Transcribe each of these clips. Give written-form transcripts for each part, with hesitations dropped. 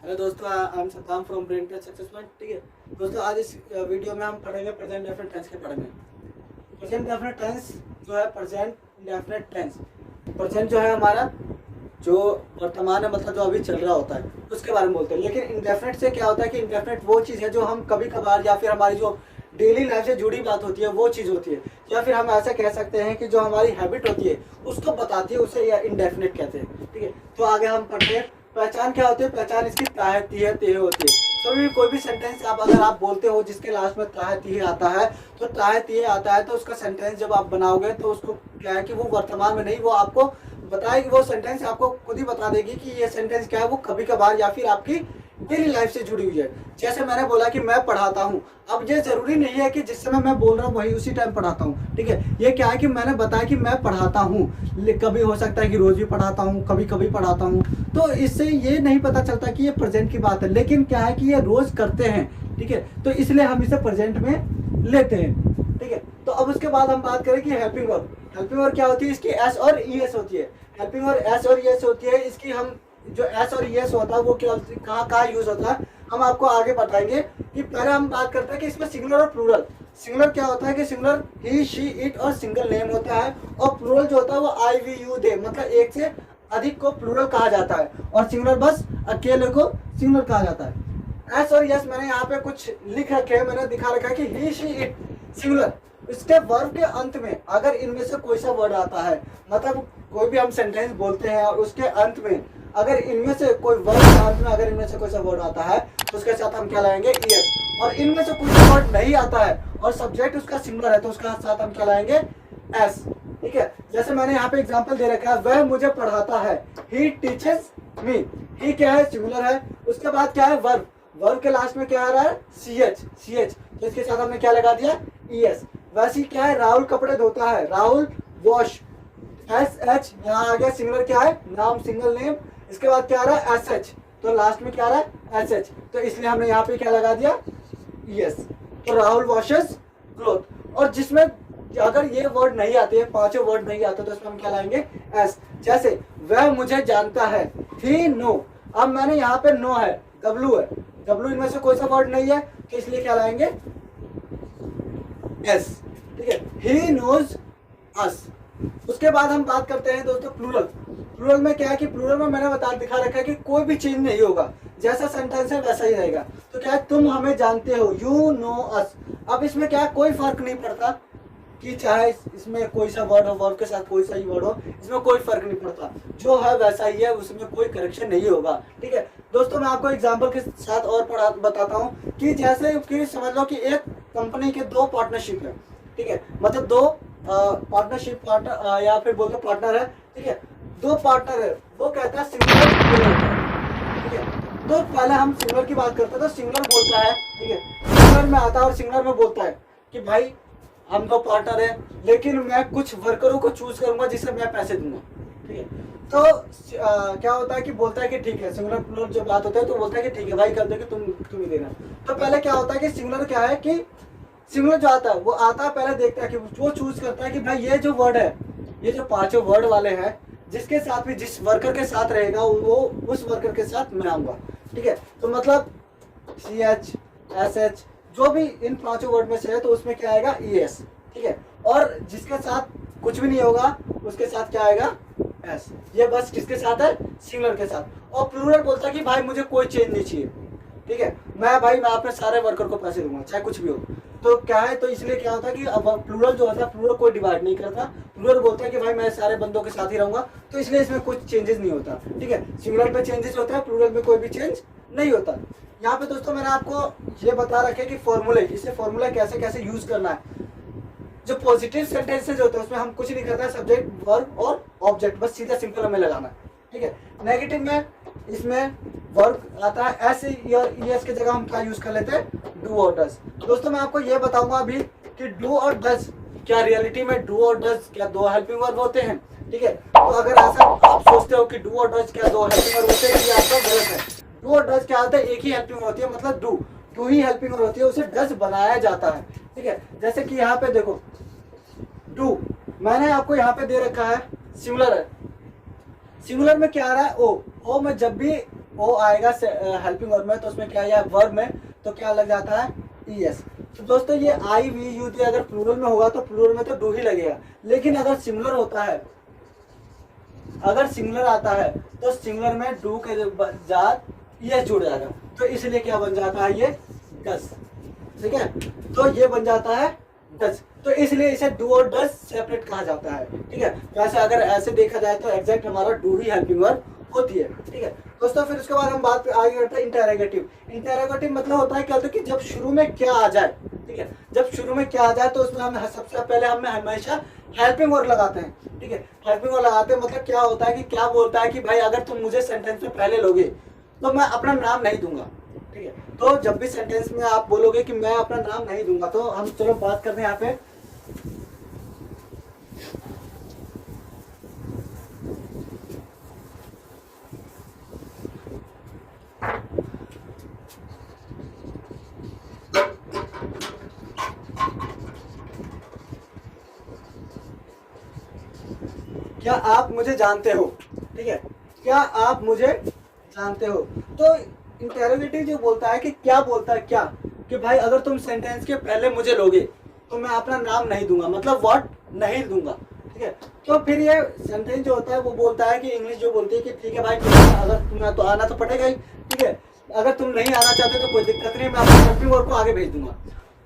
Hello दोस्तों, I am Saddam from brain tech success point. ठीक है दोस्तों, आज इस वीडियो में हम पढ़ेंगे प्रेजेंट इंडेफिनिट टेंस के बारे में। प्रेजेंट इंडेफिनिट टेंस जो है, प्रेजेंट इंडेफिनिट टेंस, प्रेजेंट जो है हमारा जो वर्तमान है, मतलब जो अभी चल रहा होता है उसके बारे में बोलते हैं। लेकिन इंडेफिनिट से क्या होता है कि इंडेफिनिट वो चीज़ है जो हम कभी कभार या फिर हमारी जो डेली लाइफ से जुड़ी बात होती है वो चीज़ होती है, या फिर हम ऐसा कह सकते हैं कि जो हमारी हैबिट होती है उसको बताती है, उसे इंडेफिनिट कहते हैं। ठीक है, तो आगे हम पढ़ते हैं। पहचान क्या होती है? पहचान इसकी ताहे तीहे तेहे होती है। कभी कोई भी सेंटेंस अगर आप बोलते हो जिसके लास्ट में ताहे तीहे आता है, तो ताहे तीहे आता है तो उसका सेंटेंस जब आप बनाओगे तो उसको क्या है कि वो वर्तमान में नहीं, वो आपको बताएगी, वो सेंटेंस आपको खुद ही बता देगी कि ये सेंटेंस क्या है, वो कभी कभार या फिर आपकी डेली लाइफ से जुड़ी हुई है। जैसे मैंने बोला कि मैं पढ़ाता हूँ, अब ये जरूरी नहीं है कि जिस समय मैं बोल रहा हूँ वही उसी टाइम पढ़ाता हूँ। ठीक है, ये क्या है कि मैंने बताया कि मैं पढ़ाता हूँ, कभी हो सकता है कि रोज भी पढ़ाता हूँ, कभी कभी पढ़ाता हूँ, तो इससे ये नहीं पता चलता कि ये प्रेजेंट की बात है। लेकिन क्या है कि ये रोज करते हैं, ठीक है, तो इसलिए हम इसे प्रेजेंट में लेते हैं। ठीक है, तो अब उसके बाद हम बात करें कि हेल्पिंग वर्ब। हेल्पिंग वर्ब क्या होती है? इसकी एस और ई एस होती है। हेल्पिंग वर्ब एस और ई एस होती है। इसकी हम जो एस और एस होता है वो क्या कहाँ यूज होता है हम आपको आगे बताएंगे। कि पहले हम बात करते हैं कि इसमें सिंगुलर और प्लूरल। सिंगुलर क्या होता है कि सिंगुलर ही शी इट और सिंगल नेम होता है, और प्लूरल जो होता है वो आई वी यू दे, मतलब एक से अधिक को प्लूरल कहा जाता है, और सिंगुलर बस अकेले को सिंगुलर कहा जाता है। एस और यस मैंने यहाँ पे कुछ लिख रखे हैं, मैंने दिखा रखा है कि ही शी इट सिंगुलर। इसके वर्ब के अंत में अगर इनमें से कोई सा वर्ड आता है, मतलब कोई भी हम सेंटेंस बोलते हैं और उसके अंत में अगर इनमें से कोई वर्ड अंत में अगर इनमें से कोई सा वर्ड आता है तो उसके साथ हम क्या लाएंगे? ईएस। और इनमें से कोई सा वर्ड नहीं आता है और सब्जेक्ट उसका सिंगुलर है तो उसके साथ हम क्या लाएंगे? एस। ठीक है, जैसे मैंने यहाँ पे एग्जांपल दे रखा है, वह मुझे पढ़ाता है, ही टीचेस मी। ही क्या है? सिंगुलर है। उसके बाद क्या है? वर्ब। वर्ब के लास्ट में क्या आ रहा है? C H. तो इसके साथ हमने क्या लगा दिया? ईएस। वैसे क्या है? राहुल कपड़े धोता है, राहुल वॉश। एस एच यहाँ आ गया, सिंगुलर क्या है? नाम, सिंगल नेम। इसके बाद क्या आ रहा है? एस एच, तो लास्ट में क्या आ रहा है? एस एच, तो इसलिए हमने यहाँ पे क्या लगा दिया? यस। तो राहुल वॉशेस क्लोथ। और जिसमें अगर ये वर्ड नहीं आते हैं, पांचों वर्ड नहीं आते, तो इसमें हम क्या लाएंगे? एस। जैसे वह मुझे जानता है, ही नो। अब मैंने यहाँ पे नो है, डब्लू है, डब्लू इनमें से कोई सा वर्ड नहीं है तो इसलिए क्या लाएंगे? एस। ठीक है, ही नोज अस। उसके बाद हम बात करते हैं दोस्तों प्लूरल। प्लूरल में क्या है कि प्लूरल में मैंने दिखा रखा है कि कोई भी चेंज नहीं होगा, जैसा सेंटेंस है वैसा ही रहेगा। तो क्या है? तुम हमें जानते हो, यू नो अस। अब इसमें क्या है? कोई फर्क नहीं पड़ता कि चाहे इसमें कोई सा वर्ड हो, वर्ड के साथ कोई सा ही वर्ड हो, इसमें कोई फर्क नहीं पड़ता, जो है वैसा ही है, उसमें कोई करेक्शन नहीं होगा। ठीक है दोस्तों, मैं आपको एग्जाम्पल के साथ और बताता हूँ कि जैसे कि समझ लो कि एक कंपनी के दो पार्टनरशिप है। ठीक है, मतलब दो पार्टनरशिप पार्टनर या फिर बोलते पार्टनर है। ठीक है, दो पार्टनर है, वो कहता है सिंगुलर। ठीक है, तो पहले हम सिंगुलर की बात करते हैं, तो सिंगुलर बोलता है, ठीक है, सिंगुलर में आता है और सिंगुलर में बोलता है कि भाई हम दो पार्टनर हैं, लेकिन मैं कुछ वर्करों को चूज करूंगा जिससे मैं पैसे दूंगा। ठीक है, तो क्या होता है कि बोलता है कि ठीक है, सिंगुलर प्लूरल जो बात होता है तो बोलता है कि ठीक है भाई, कर दो कि तुम ही देना। तो पहले क्या होता है कि सिंगुलर क्या है कि सिंगुलर जो आता है वो आता है, पहले देखता है कि वो चूज करता है कि भाई ये जो वर्ड है, ये जो पांचों वर्ड वाले हैं, जिसके साथ भी जिस वर्कर के साथ रहेगा वो उस वर्कर के साथ मैं आऊंगा। ठीक है, तो मतलब सी एच, एस एच, जो भी इन पांचों वर्ड में से है तो उसमें क्या आएगा? E S. ठीक है, और जिसके साथ कुछ भी नहीं होगा उसके साथ क्या आएगा? एस। ये बस किसके साथ है? सिंगुलर के साथ। और प्लूरल बोलता है कि भाई मुझे कोई चेंज नहीं चाहिए। ठीक है, मैं अपने सारे वर्कर को पैसे दूंगा चाहे कुछ भी हो। तो क्या है, तो इसलिए क्या होता है कि अब प्लूरल जो होता है, प्लूरल कोई डिवाइड नहीं करता। प्लूरल बोलता है कि भाई मैं सारे बंदों के साथ ही रहूंगा, तो इसलिए इसमें कुछ चेंजेस नहीं होता। ठीक है, सिंगुलर में चेंजेस होता है, प्लूरल में कोई भी चेंज नहीं होता। यहाँ पे दोस्तों मैंने आपको ये बता रखे कि फॉर्मूले, इसे फॉर्मूला कैसे कैसे यूज करना है। जो पॉजिटिव सेंटेंसेज होते हैं उसमें हम कुछ नहीं करते हैं, सब्जेक्ट, वर्ब और ऑब्जेक्ट, बस सीधा सिंपल हमें लगाना है। ठीक है, नेगेटिव में इसमें वर्ब आता है, एस और ईएस की जगह हम क्या यूज कर लेते हैं? डू और डज। दोस्तों मैं आपको ये बताऊंगा अभी कि डू और डज क्या रियलिटी में डू और डज क्या दो हेल्पिंग वर्ब होते हैं। ठीक है, तो अगर ऐसा आप सोचते हो कि डू और डज क्या दो हेल्पिंग वर्ब होते हैं, ये आपका गलत है। डू और डज क्या होता है? एक ही हेल्पिंग होती है, मतलब डू ही हेल्पिंग वर्ब होती है, उसे डज बनाया जाता है। ठीक है, जैसे कि यहाँ पे देखो डू मैंने आपको यहाँ पे दे रखा है, सिंगुलर है। सिंगुलर में क्या आ रहा है? ओ में जब भी ओ आएगा हेल्पिंग वर्ब में, तो उसमें क्या है वर्ब में, तो क्या लग जाता है ईएस। तो दोस्तों ये आई वी यू दी अगर प्लूरल में होगा तो प्लूरल में तो डू ही लगेगा, लेकिन अगर सिंगुलर होता है, अगर सिंगुलर आता है तो सिंगुलर में डू के साथ ईएस जुड़ जाएगा, तो इसलिए क्या बन जाता है ये डस। ठीक है, तो ये बन जाता है डस, तो इसलिए इसे डू और डस सेपरेट कहा जाता है। ठीक है, वैसे अगर ऐसे देखा जाए तो एग्जैक्ट हमारा डू ही हेल्पिंग वर्ब होती है। ठीक है दोस्तों, फिर उसके बाद हम बात आगे करते हैं इंटेरोगेटिव। इंटेरोगेटिव मतलब होता है क्या, होता है कि जब शुरू में क्या आ जाए। ठीक है, जब शुरू में क्या आ जाए तो उसमें हम सबसे पहले हम हमेशा हेल्पिंग वर्ब लगाते हैं। ठीक है, हेल्पिंग वर्ब लगाते हैं मतलब क्या होता है कि क्या बोलता है कि भाई अगर तुम मुझे सेंटेंस में पहले लोगे तो मैं अपना नाम नहीं दूंगा। ठीक है, तो जब भी सेंटेंस में आप बोलोगे कि मैं अपना नाम नहीं दूंगा, तो हम चलो बात करते हैं यहाँ पे क्या आप मुझे जानते हो। ठीक है, क्या आप मुझे जानते हो, तो इंटेरोगेटिव जो बोलता है कि क्या बोलता है क्या, कि भाई अगर तुम सेंटेंस के पहले मुझे लोगे तो मैं अपना नाम नहीं दूंगा, मतलब व्हाट नहीं दूंगा। ठीक है, तो फिर ये सेंटेंस जो होता है वो बोलता है कि इंग्लिश जो बोलती है कि ठीक है भाई, अगर तुम्हें तो आना तो पड़ेगा ही। ठीक है, अगर तुम नहीं आना चाहते तो कोई दिक्कत नहीं, मैं अपने हेल्पिंग वर्ब को आगे भेज दूंगा।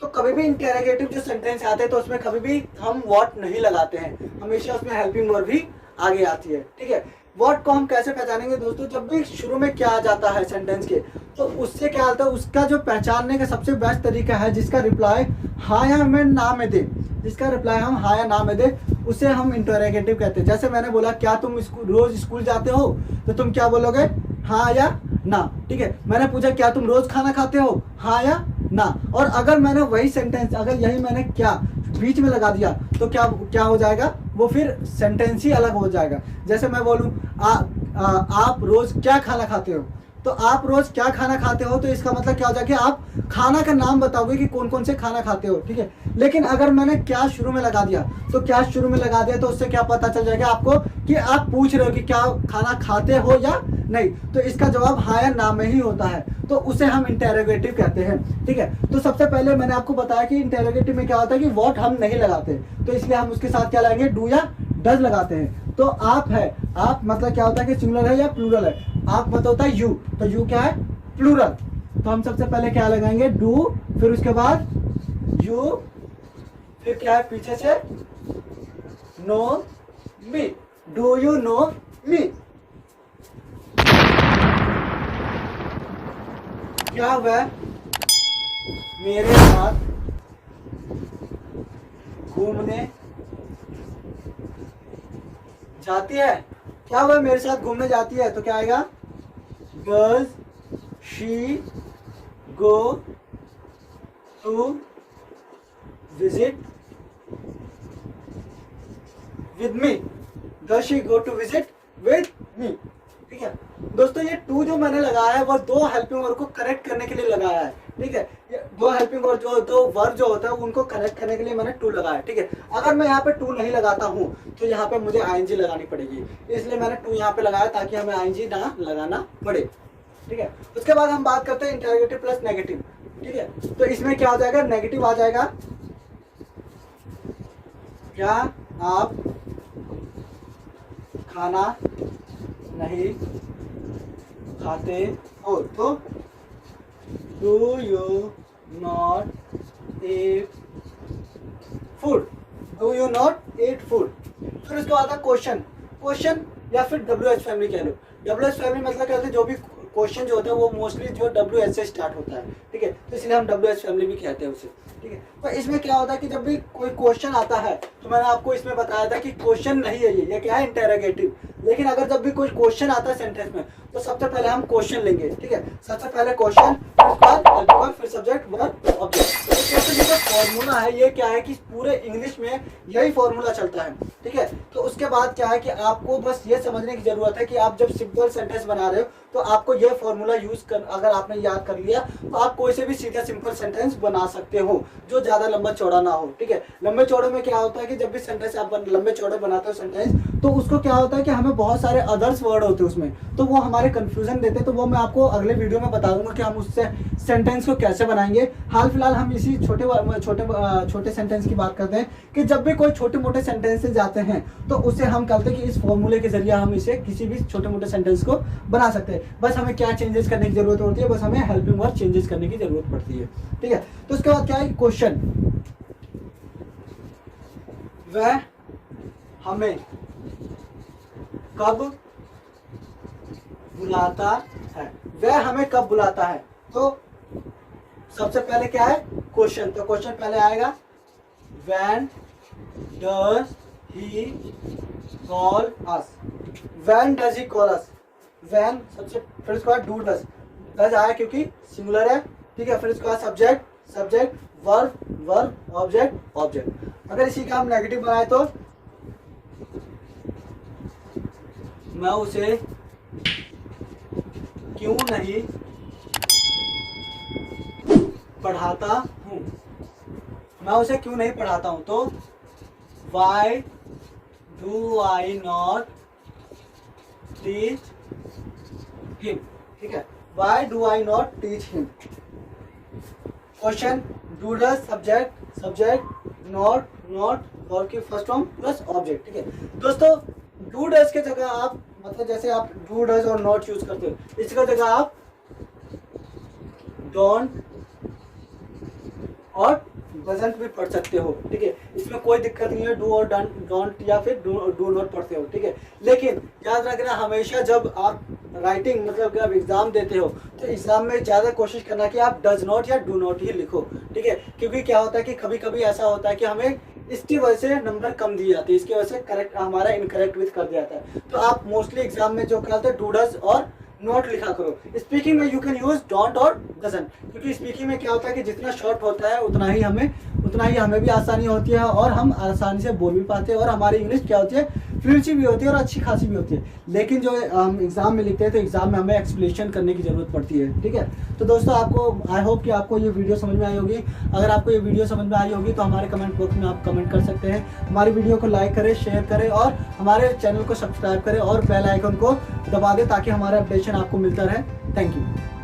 तो कभी भी इंटेरोगेटिव जो सेंटेंस आते हैं तो उसमें कभी भी हम व्हाट नहीं लगाते हैं, हमेशा उसमें हेल्पिंग वर्ब भी आगे आती है। ठीक है, व्हाट को हम कैसे पहचानेंगे दोस्तों, जब भी शुरू में क्या आ जाता है सेंटेंस के, तो उससे क्या आता है, उसका जो पहचानने का सबसे बेस्ट तरीका है जिसका रिप्लाई हाँ या मैं ना में दे, जिसका रिप्लाई हम हाँ या ना में दे, उसे हम इंटेरोगेटिव कहते हैं। जैसे मैंने बोला क्या तुम रोज स्कूल जाते हो, तो तुम क्या बोलोगे हाँ या ना। ठीक है, मैंने पूछा क्या तुम रोज खाना खाते हो, हाँ या ना। और अगर मैंने वही सेंटेंस, अगर यही मैंने क्या बीच में लगा दिया तो क्या क्या हो जाएगा, वो फिर सेंटेंस ही अलग हो जाएगा। जैसे मैं बोलूं आप रोज क्या खाना खाते हो, तो आप रोज क्या खाना खाते हो, तो इसका मतलब क्या हो जाएगा, आप खाना का नाम बताओगे कि कौन कौन से खाना खाते हो। ठीक है, लेकिन अगर मैंने क्या शुरू में लगा दिया, तो क्या शुरू में लगा दिया तो उससे क्या पता चल जाएगा आपको कि आप पूछ रहे हो कि क्या खाना खाते हो या नहीं, तो इसका जवाब हाँ या ना में ही होता है, तो उसे हम इंटेरोगेटिव कहते हैं। ठीक है, तो सबसे पहले मैंने आपको बताया कि इंटेरोगेटिव में क्या होता है कि व्हाट हम नहीं लगाते, तो इसलिए हम उसके साथ क्या लगाएंगे, डू या डज लगाते हैं। तो आप है, आप मतलब क्या होता है कि सिंगुलर है या प्लूरल है, आप मतलब होता है यू, तो यू क्या है प्लूरल, तो हम सबसे पहले क्या लगाएंगे डू, फिर उसके बाद यू, फिर क्या है पीछे से know me, do you know me. क्या हुआ, मेरे साथ घूमने जाती है, क्या हुआ मेरे साथ घूमने जाती है, तो क्या आएगा does she go to visit with me, does she go to visit with me. ठीक है दोस्तों, ये टू जो मैंने लगाया है वो दो हेल्पिंग वर्ब को करेक्ट करने के लिए लगाया है। ठीक है, ये दो हेल्पिंग वर्ब जो दो वर्ब जो होता है उनको करेक्ट करने के लिए मैंने टू लगाया है। ठीक है, अगर मैं यहाँ पे टू नहीं लगाता हूँ तो यहाँ पे मुझे आईएनजी लगानी पड़ेगी, इसलिए मैंने टू यहाँ पे लगाया ताकि हमें आईएनजी ना लगाना पड़े। ठीक है, उसके बाद हम बात करते हैं इंटेरोगेटिव प्लस नेगेटिव। ठीक है, तो इसमें क्या हो जाएगा, नेगेटिव आ जाएगा, क्या आप खाना नहीं खाते हो, तो do you not eat food, do you not eat food. फिर उसके बाद क्वेश्चन, क्वेश्चन या फिर WH फैमिली कह लो। WH फैमिली मतलब क्या होता है, जो भी क्वेश्चन जो होता है वो मोस्टली जो WH से स्टार्ट होता है। ठीक है, तो इसलिए हम WH फैमिली भी कहते हैं उसे। ठीक है, तो इसमें क्या होता है कि जब भी कोई क्वेश्चन आता है, तो मैंने आपको इसमें बताया था कि क्वेश्चन नहीं है ये क्या है इंटेरोगेटिव, लेकिन अगर जब भी कोई क्वेश्चन आता है सेंटेंस में तो सबसे पहले हम क्वेश्चन लेंगे। ठीक है, सबसे पहले क्वेश्चन, फिर सब्जेक्ट वर्ब ऑब्जेक्ट। तो जो फॉर्मूला है ये क्या है कि पूरे इंग्लिश में यही फॉर्मूला चलता है। ठीक है, तो उसके बाद क्या है कि आपको बस ये समझने की जरूरत है कि आप जब सिंपल सेंटेंस बना रहे हो तो आपको ये फॉर्मूला यूज कर, अगर आपने याद कर लिया तो आप कोई कोई से भी सीधा सिंपल सेंटेंस बना सकते हो जो ज़्यादा लंबा चौड़ा ना हो। ठीक है, लंबे चौड़े में क्या होता है कि जब भी सेंटेंस आप लंबे चौड़े बनाते हो सेंटेंस, तो उसको क्या होता है कि हमें बहुत सारे अदर्स वर्ड होते हैं उसमें, तो वो हमारे कंफ्यूजन देते हैं। तो वो मैं आपको अगले वीडियो में बता दूंगा कि हम उससे सेंटेंस को कैसे बनाएंगे। हाल फिलहाल हम इसी छोटे सेंटेंस की बात करते हैं कि जब भी कोई छोटे मोटे सेंटेंसेस आते हैं तो उसे हम कहते हैं कि इस फॉर्मूले के जरिए हम इसे किसी भी छोटे मोटे सेंटेंस को बना सकते हैं। बस हमें क्या चेंजेस करने की जरूरत होती है, बस हमें हेल्पिंग वर्ड चेंजेस करने की जरूरत पड़ती है। ठीक है, तो उसके बाद क्या है, क्वेश्चन। वह हमें कब बुलाता है, वह हमें कब बुलाता है। तो सबसे पहले क्या है, क्वेश्चन। तो क्वेश्चन पहले आएगा, when does he call us, when does he call us. When सबसे, फिर उसके बाद डू डज, डज आया क्योंकि सिंगुलर है। ठीक है, फिर उसके बाद subject, subject, verb, verb, object, object. अगर इसी का हम नेगेटिव बनाए तो मैं उसे क्यों नहीं पढ़ाता हूँ, मैं उसे क्यों नहीं पढ़ाता हूँ। तो why do I not teach him. ठीक है, why do I not teach him. Question, do does, subject, subject, not, not, verb की फर्स्ट फॉर्म प्लस ऑब्जेक्ट। ठीक है दोस्तों, डू डज के जगह आप, मतलब जैसे आप डू डज और नॉट यूज करते हो, इसका जगह आप डोंट और डजंट भी पढ़ सकते हो। ठीक है, इसमें कोई दिक्कत नहीं है, डू और डोंट या फिर डू नॉट पढ़ते हो। ठीक है, लेकिन याद रखना हमेशा जब आप राइटिंग मतलब कि आप एग्जाम देते हो तो एग्जाम में ज़्यादा कोशिश करना कि आप डज नॉट या डू नॉट ही लिखो। ठीक है, क्योंकि क्या होता है कि कभी कभी ऐसा होता है कि हमें इसकी वजह से नंबर कम दिए जाते हैं, इसकी वजह से करेक्ट हमारा इनकरेक्ट विथ कर दिया जाता है। तो आप मोस्टली एग्जाम में जो करते हैं डू डज और नोट लिखा करो। स्पीकिंग में यू कैन यूज डोंट और डजंट, क्योंकि स्पीकिंग में क्या होता है कि जितना शॉर्ट होता है उतना ही हमें भी आसानी होती है और हम आसानी से बोल भी पाते हैं और हमारी इंग्लिश क्या होती है, फ्लुएंसी भी होती है और अच्छी खासी भी होती है। लेकिन जो हम एग्जाम में लिखते हैं तो एग्जाम में हमें एक्सप्लेनेशन करने की जरूरत पड़ती है। ठीक है, तो दोस्तों आपको, आई होप कि आपको ये वीडियो समझ में आई होगी। अगर आपको ये वीडियो समझ में आई होगी तो हमारे कमेंट बॉक्स में आप कमेंट कर सकते हैं। हमारी वीडियो को लाइक करें, शेयर करें और हमारे चैनल को सब्सक्राइब करें और बेल आइकन को दबा दें ताकि हमारा अपडेशन आपको मिलता रहे। Thank you.